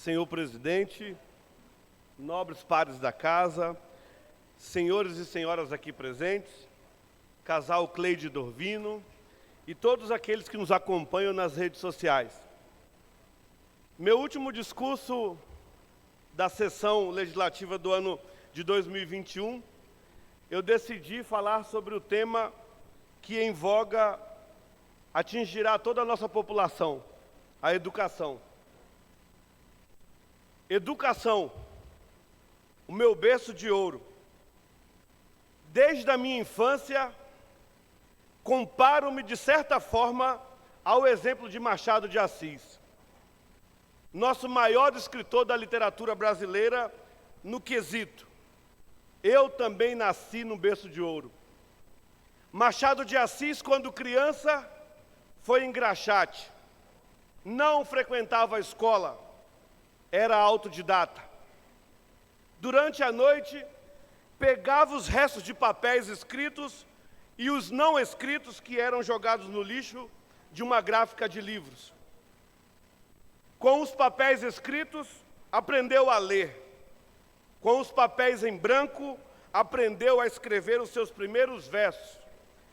Senhor presidente, nobres pares da casa, senhores e senhoras aqui presentes, casal Cleide Dorvino e todos aqueles que nos acompanham nas redes sociais. Meu último discurso da sessão legislativa do ano de 2021, eu decidi falar sobre o tema que em voga atingirá toda a nossa população, a educação. Educação, o meu berço de ouro. Desde a minha infância, comparo-me de certa forma ao exemplo de Machado de Assis, nosso maior escritor da literatura brasileira no quesito. Eu também nasci no berço de ouro. Machado de Assis, quando criança, foi engraxate. Não frequentava a escola, era autodidata. Durante a noite, pegava os restos de papéis escritos e os não escritos que eram jogados no lixo de uma gráfica de livros. Com os papéis escritos, aprendeu a ler. Com os papéis em branco, aprendeu a escrever os seus primeiros versos,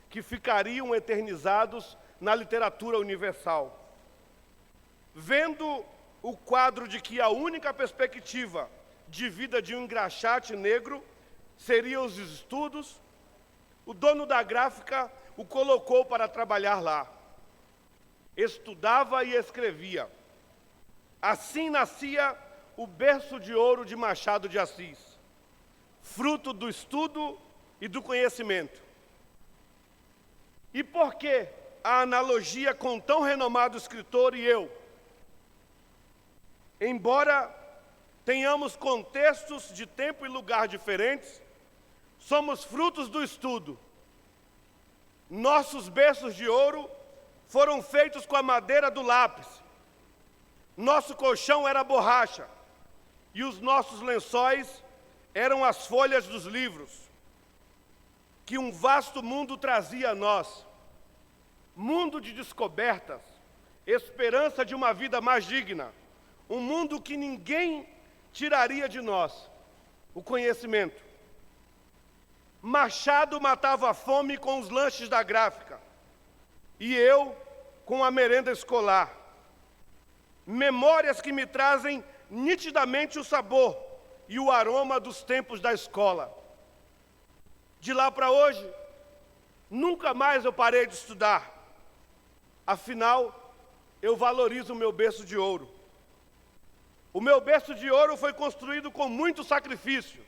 que ficariam eternizados na literatura universal. Vendo o quadro de que a única perspectiva de vida de um engraxate negro seriam os estudos, o dono da gráfica o colocou para trabalhar lá. Estudava e escrevia. Assim nascia o berço de ouro de Machado de Assis, fruto do estudo e do conhecimento. E por que a analogia com tão renomado escritor e eu? Embora tenhamos contextos de tempo e lugar diferentes, somos frutos do estudo. Nossos berços de ouro foram feitos com a madeira do lápis. Nosso colchão era borracha e os nossos lençóis eram as folhas dos livros que um vasto mundo trazia a nós. Mundo de descobertas, esperança de uma vida mais digna, um mundo que ninguém tiraria de nós, o conhecimento. Machado matava a fome com os lanches da gráfica e eu com a merenda escolar. Memórias que me trazem nitidamente o sabor e o aroma dos tempos da escola. De lá para hoje, nunca mais eu parei de estudar. Afinal, eu valorizo o meu berço de ouro. O meu berço de ouro foi construído com muito sacrifício,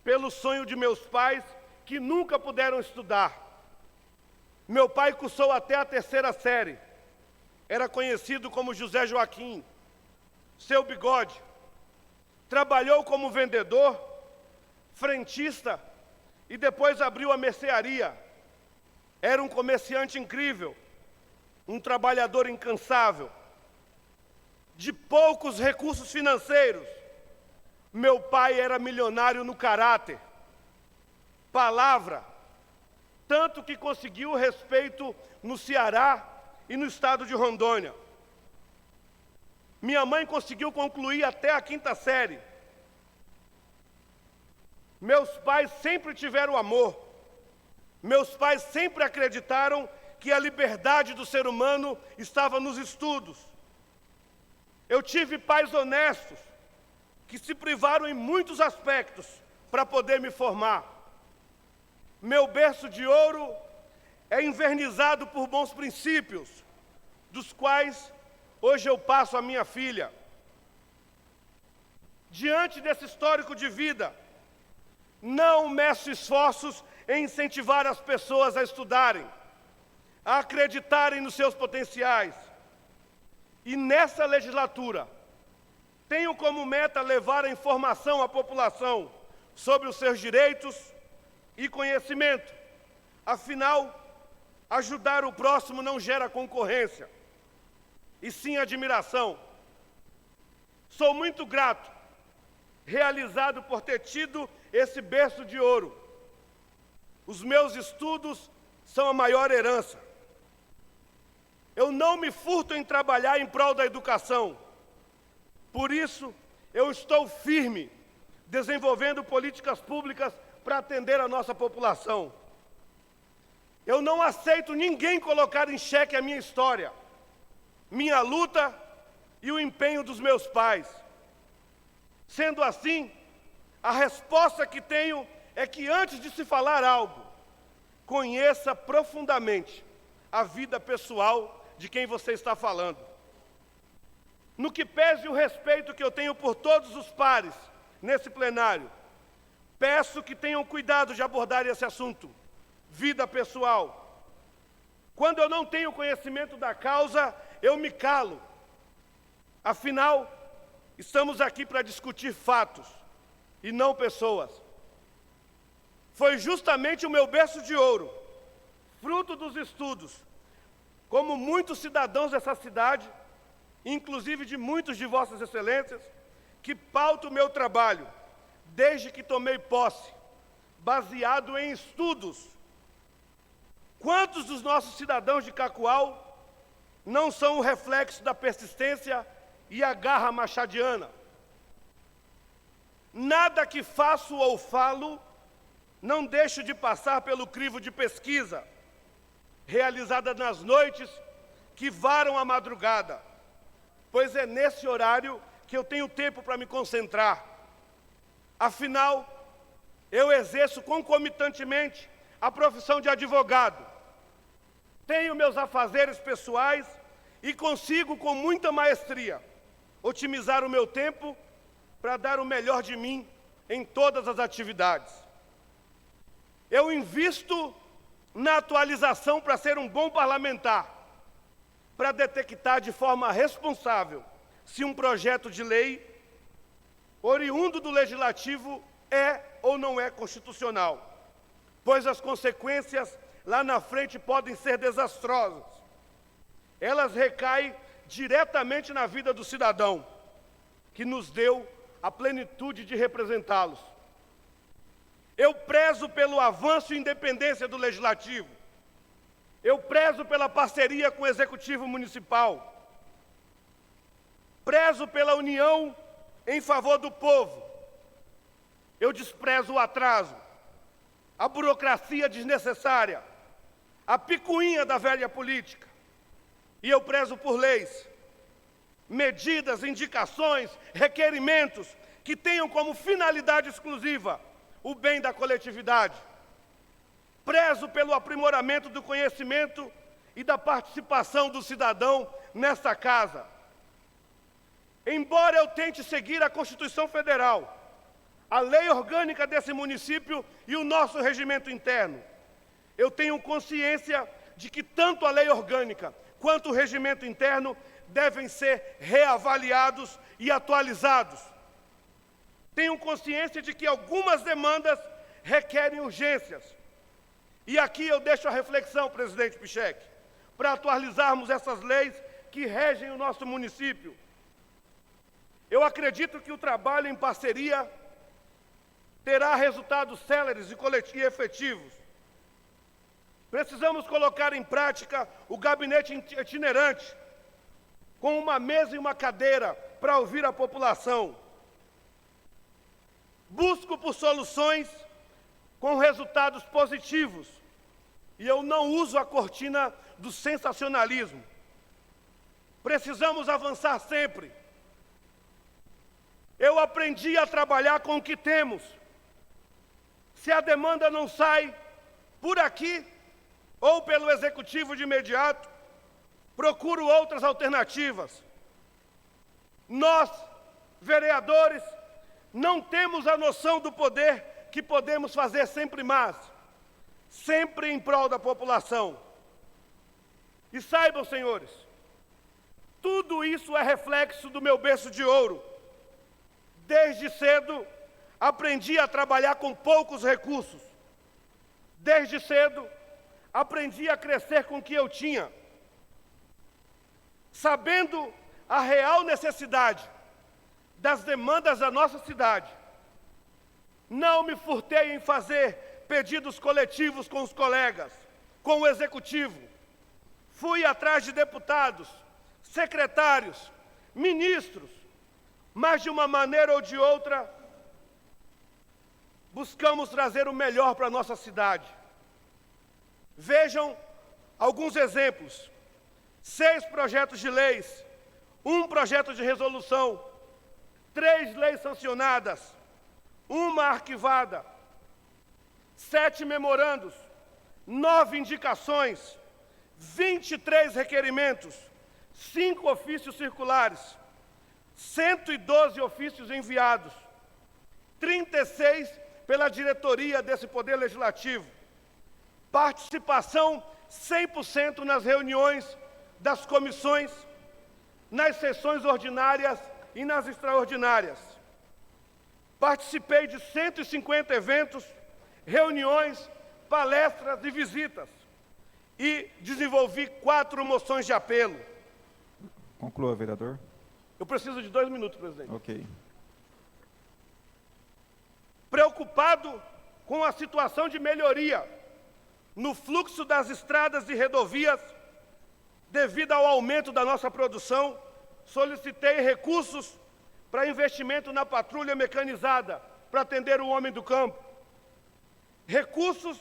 pelo sonho de meus pais, que nunca puderam estudar. Meu pai cursou até a 3ª série. Era conhecido como José Joaquim, seu bigode. Trabalhou como vendedor, frentista e depois abriu a mercearia. Era um comerciante incrível, um trabalhador incansável. De poucos recursos financeiros, meu pai era milionário no caráter, palavra, tanto que conseguiu respeito no Ceará e no estado de Rondônia. Minha mãe conseguiu concluir até a 5ª série. Meus pais sempre tiveram amor. Meus pais sempre acreditaram que a liberdade do ser humano estava nos estudos. Eu tive pais honestos, que se privaram em muitos aspectos para poder me formar. Meu berço de ouro é envernizado por bons princípios, dos quais hoje eu passo a minha filha. Diante desse histórico de vida, não meço esforços em incentivar as pessoas a estudarem, a acreditarem nos seus potenciais. E nessa legislatura, tenho como meta levar a informação à população sobre os seus direitos e conhecimento. Afinal, ajudar o próximo não gera concorrência, e sim admiração. Sou muito grato, realizado por ter tido esse berço de ouro. Os meus estudos são a maior herança. Eu não me furto em trabalhar em prol da educação. Por isso, eu estou firme, desenvolvendo políticas públicas para atender a nossa população. Eu não aceito ninguém colocar em xeque a minha história, minha luta e o empenho dos meus pais. Sendo assim, a resposta que tenho é que antes de se falar algo, conheça profundamente a vida pessoal de quem você está falando. No que pese o respeito que eu tenho por todos os pares nesse plenário, peço que tenham cuidado de abordar esse assunto, vida pessoal. Quando eu não tenho conhecimento da causa, eu me calo. Afinal, estamos aqui para discutir fatos e não pessoas. Foi justamente o meu berço de ouro, fruto dos estudos, como muitos cidadãos dessa cidade, inclusive de muitos de vossas excelências, que pauta o meu trabalho, desde que tomei posse, baseado em estudos. Quantos dos nossos cidadãos de Cacoal não são o reflexo da persistência e a garra machadiana? Nada que faço ou falo não deixo de passar pelo crivo de pesquisa, realizada nas noites que varam a madrugada, pois é nesse horário que eu tenho tempo para me concentrar. Afinal, eu exerço concomitantemente a profissão de advogado. Tenho meus afazeres pessoais e consigo, com muita maestria, otimizar o meu tempo para dar o melhor de mim em todas as atividades. Eu invisto na atualização para ser um bom parlamentar, para detectar de forma responsável se um projeto de lei oriundo do Legislativo é ou não é constitucional, pois as consequências lá na frente podem ser desastrosas. Elas recaem diretamente na vida do cidadão, que nos deu a plenitude de representá-los. Eu prezo pelo avanço e independência do Legislativo. Eu prezo pela parceria com o Executivo Municipal. Prezo pela união em favor do povo. Eu desprezo o atraso, a burocracia desnecessária, a picuinha da velha política. E eu prezo por leis, medidas, indicações, requerimentos que tenham como finalidade exclusiva o bem da coletividade. Prezo pelo aprimoramento do conhecimento e da participação do cidadão nesta casa. Embora eu tente seguir a Constituição Federal, a lei orgânica desse município e o nosso regimento interno, eu tenho consciência de que tanto a lei orgânica quanto o regimento interno devem ser reavaliados e atualizados. Tenho consciência de que algumas demandas requerem urgências. E aqui eu deixo a reflexão, presidente Pichek, para atualizarmos essas leis que regem o nosso município. Eu acredito que o trabalho em parceria terá resultados céleres e efetivos. Precisamos colocar em prática o gabinete itinerante, com uma mesa e uma cadeira para ouvir a população. Busco por soluções com resultados positivos, e eu não uso a cortina do sensacionalismo. Precisamos avançar sempre. Eu aprendi a trabalhar com o que temos. Se a demanda não sai por aqui ou pelo Executivo de imediato, procuro outras alternativas. Nós, vereadores, não temos a noção do poder que podemos fazer sempre mais, sempre em prol da população. E saibam, senhores, tudo isso é reflexo do meu berço de ouro. Desde cedo, aprendi a trabalhar com poucos recursos. Desde cedo, aprendi a crescer com o que eu tinha. Sabendo a real necessidade das demandas da nossa cidade, não me furtei em fazer pedidos coletivos com os colegas, com o Executivo. Fui atrás de deputados, secretários, ministros, mas de uma maneira ou de outra, buscamos trazer o melhor para a nossa cidade. Vejam alguns exemplos: 6 projetos de leis, 1 projeto de resolução, 3 leis sancionadas, 1 arquivada, 7 memorandos, 9 indicações, 23 requerimentos, 5 ofícios circulares, 112 ofícios enviados, 36 pela diretoria desse Poder Legislativo, participação 100% nas reuniões das comissões, nas sessões ordinárias e nas extraordinárias. Participei de 150 eventos, reuniões, palestras e visitas, e desenvolvi 4 moções de apelo. Conclua, vereador. Eu preciso de 2 minutos, presidente. Ok. Preocupado com a situação de melhoria no fluxo das estradas e rodovias, devido ao aumento da nossa produção, solicitei recursos para investimento na patrulha mecanizada, para atender o homem do campo. Recursos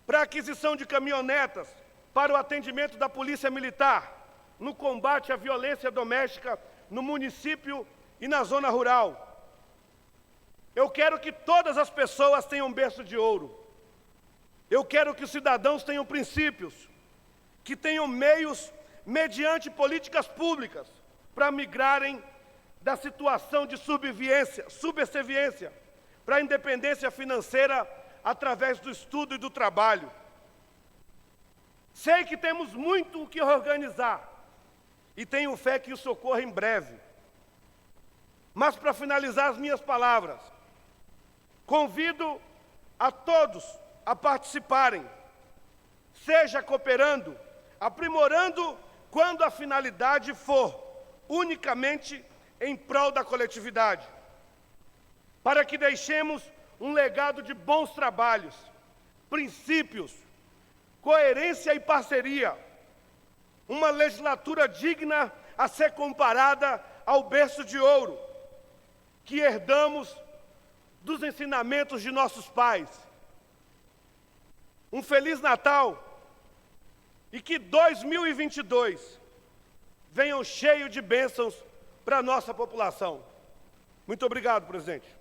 para aquisição de caminhonetas, para o atendimento da Polícia Militar, no combate à violência doméstica no município e na zona rural. Eu quero que todas as pessoas tenham berço de ouro. Eu quero que os cidadãos tenham princípios, que tenham meios, mediante políticas públicas, para migrarem da situação de subserviência para a independência financeira através do estudo e do trabalho. Sei que temos muito o que organizar e tenho fé que isso ocorra em breve. Mas, para finalizar as minhas palavras, convido a todos a participarem, seja cooperando, aprimorando, quando a finalidade for unicamente em prol da coletividade, para que deixemos um legado de bons trabalhos, princípios, coerência e parceria, uma legislatura digna a ser comparada ao berço de ouro que herdamos dos ensinamentos de nossos pais. Um Feliz Natal e que 2022 venham cheio de bênçãos para a nossa população. Muito obrigado, presidente.